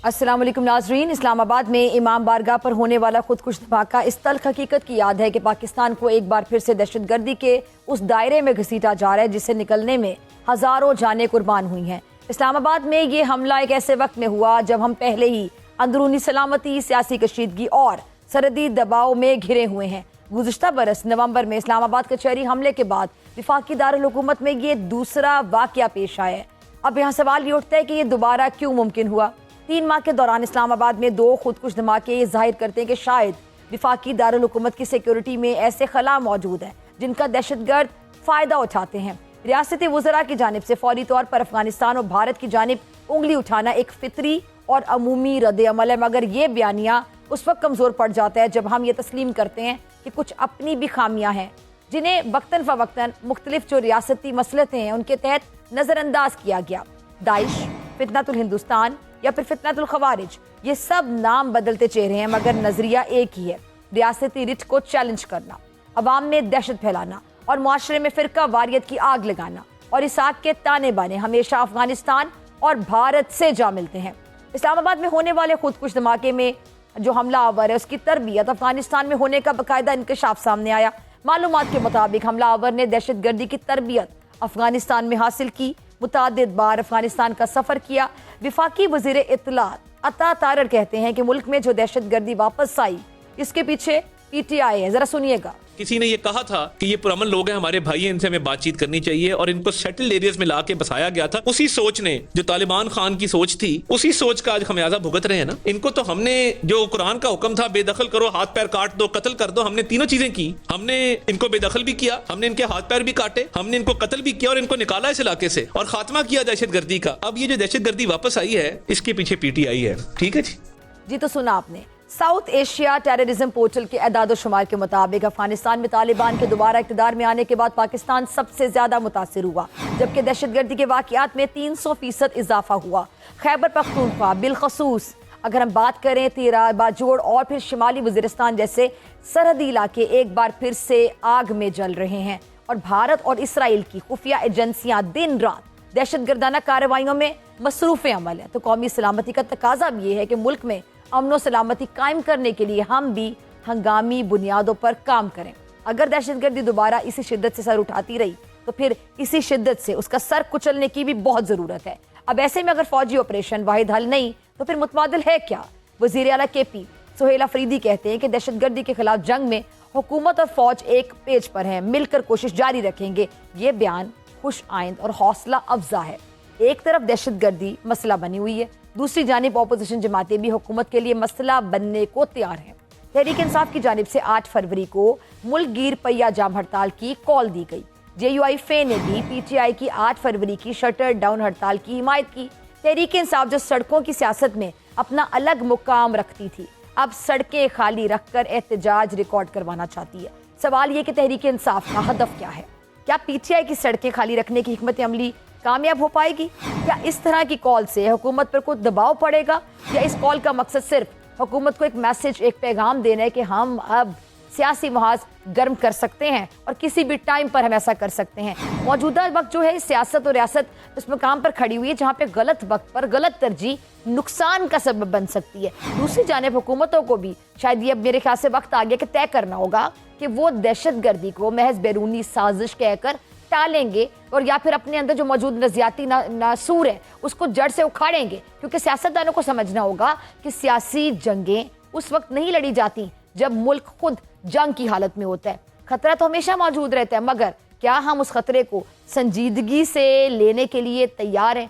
अस्सलाम वालेकुम नाजरीन। इस्लामाबाद में इमाम बारगाह पर होने वाला खुदकुश धमाका इस तल्ख हकीकत की याद है कि पाकिस्तान को एक बार फिर से दहशतगर्दी के उस दायरे में घसीटा जा रहा है जिससे निकलने में हज़ारों जानें कुर्बान हुई हैं। इस्लामाबाद में ये हमला एक ऐसे वक्त में हुआ जब हम पहले ही अंदरूनी सलामती, सियासी कशीदगी और सरहदी दबाव में घिरे हुए हैं। गुज़िश्ता बरस नवंबर में इस्लामाबाद कचहरी हमले के बाद वफाकी दारुल हुकूमत में ये दूसरा वाक़या पेश आया है। अब यहाँ सवाल ये उठता है कि ये दोबारा क्यों मुमकिन हुआ। 3 माह के दौरान इस्लामाबाद में 2 खुदकुश धमाके ये जाहिर करते हैं कि शायद वफाकी दारुल हुकूमत की सिक्योरिटी में ऐसे खला मौजूद हैं जिनका दहशतगर्द फ़ायदा उठाते हैं। रियासती वज़रा की जानिब से फौरी तौर पर अफगानिस्तान और भारत की जानिब उंगली उठाना एक फितरी और अमूमी रद्द अमल है, मगर ये बयानिया उस वक्त कमज़ोर पड़ जाता है जब हम ये तस्लीम करते हैं कि कुछ अपनी भी खामियाँ हैं जिन्हें वक्तन फ़वक्तन मुख्तलिफ जो रियासती मसलतें हैं उनके तहत नज़रअंदाज किया गया। दाइश, फितनतुल हिंदुस्तान या फिर फितनतुल खवारिज, ये सब नाम बदलते चेहरे हैं मगर नजरिया एक ही है, रियासती रिट को चैलेंज करना, अवाम में दहशत फैलाना और मुआशरे में फिरका वारियत की आग लगाना। और इस आग के ताने बाने हमेशा अफगानिस्तान और भारत से जा मिलते हैं। इस्लामाबाद में होने वाले खुदकुश धमाके में जो हमला आवर है उसकी तरबियत अफगानिस्तान में होने का बाकायदा इंकशाफ सामने आया। मालूमात के मुताबिक हमला आवर ने दहशतगर्दी की तरबियत अफगानिस्तान में हासिल की, मुतादिद बार अफगानिस्तान का सफ़र किया। वफाकी वज़ीर इत्तलात अता तारर कहते हैं कि मुल्क में जो दहशतगर्दी वापस आई इसके पीछे PTI है। जरा सुनिएगा। किसी ने ये कहा था कि ये पुरअमन लोग हैं, हमारे भाई हैं, इनसे हमें बातचीत करनी चाहिए और इनको सेटल्ड एरियाज में लाके बसाया गया था। उसी सोच ने, जो तालिबान खान की सोच थी, उसी सोच का आज खमियाजा भुगत रहे हैं ना। इनको तो हमने, जो कुरान का हुक्म था बेदखल करो, हाथ पैर काट दो, कत्ल कर दो, हमने तीनों चीजें की। हमने इनको बेदखल भी किया, हमने इनके हाथ पैर भी काटे, हमने इनको कत्ल भी किया और इनको निकाला इस इलाके से और खात्मा किया दहशतगर्दी का। अब ये जो दहशतगर्दी वापस आई है इसके पीछे PTI है। ठीक है जी। तो सुना आपने। साउथ एशिया टेररिज्म पोर्टल के एदाद शुमार के मुताबिक अफगानिस्तान में तालिबान के दोबारा इक़्तिदार में आने के बाद पाकिस्तान सबसे ज्यादा मुतासिर हुआ, जबकि दहशतगर्दी के वाक़यात में 300% इजाफा हुआ। खैबर पख्तूनख्वा बिलखसूस अगर हम बात करें, तेरा बाजोड़ और फिर शिमाली वज़ीरिस्तान जैसे सरहदी इलाके एक बार फिर से आग में जल रहे हैं और भारत और इसराइल की खुफिया एजेंसियां दिन रात दहशतगर्दाना कार्रवाइयों में मसरूफ़ अमल है। तो कौमी सलामती का तकाजा भी ये है कि मुल्क में अमन सलामती कायम करने के लिए हम भी हंगामी बुनियादों पर काम करें। अगर दहशतगर्दी दोबारा इसी शिद्दत से सर उठाती रही तो फिर इसी शिद्दत से उसका सर कुचलने की भी बहुत ज़रूरत है। अब ऐसे में अगर फौजी ऑपरेशन वाहिद हल नहीं तो फिर मुतबादिल है क्या? वज़ीर आला KP सुहेल अफरीदी कहते हैं कि दहशतगर्दी के खिलाफ जंग में हुकूमत और फौज एक पेज पर हैं, मिलकर कोशिश जारी रखेंगे। ये बयान खुश आइंद और हौसला अफजा है। एक तरफ दहशतगर्दी मसला बनी हुई है, दूसरी जानिब अपोजिशन जमातें भी हुकूमत के लिए मसला बनने को तैयार हैं। तहरीक इंसाफ की जानिब से 8 फरवरी को मुल्क गिर पहिया जाम हड़ताल की कॉल दी गई। JUI फे ने भी PTI की 8 फरवरी की शटर डाउन हड़ताल की हिमायत की। तहरीक इंसाफ जो सड़कों की सियासत में अपना अलग मुकाम रखती थी, अब सड़कें खाली रखकर एहतजाज रिकॉर्ड करवाना चाहती है। सवाल ये कि तहरीक इंसाफ का हदफ क्या है? क्या PTI की सड़कें खाली रखने की हिकमत अमली कामयाब हो पाएगी? क्या इस तरह की कॉल से हुकूमत पर कुछ दबाव पड़ेगा या इस कॉल का मकसद सिर्फ हुकूमत को एक मैसेज, एक पैगाम देना है कि हम अब सियासी महाज गर्म कर सकते हैं और किसी भी टाइम पर हम ऐसा कर सकते हैं? मौजूदा वक्त जो है सियासत और रियासत उस मकाम पर खड़ी हुई है जहाँ पे गलत वक्त पर गलत तरजीह नुकसान का सबब बन सकती है। दूसरी जानिब हुकूमतों को भी शायद ये अब मेरे ख्याल से वक्त आ गया कि तय करना होगा कि वो दहशतगर्दी को महज बैरूनी साजिश कहकर टालेंगे और या फिर अपने अंदर जो मौजूद नज़ियाती नासूर है उसको जड़ से उखाड़ेंगे। क्योंकि सियासतदानों को समझना होगा कि सियासी जंगें उस वक्त नहीं लड़ी जाती जब मुल्क खुद जंग की हालत में होता है। खतरा तो हमेशा मौजूद रहता है, मगर क्या हम उस खतरे को संजीदगी से लेने के लिए तैयार हैं?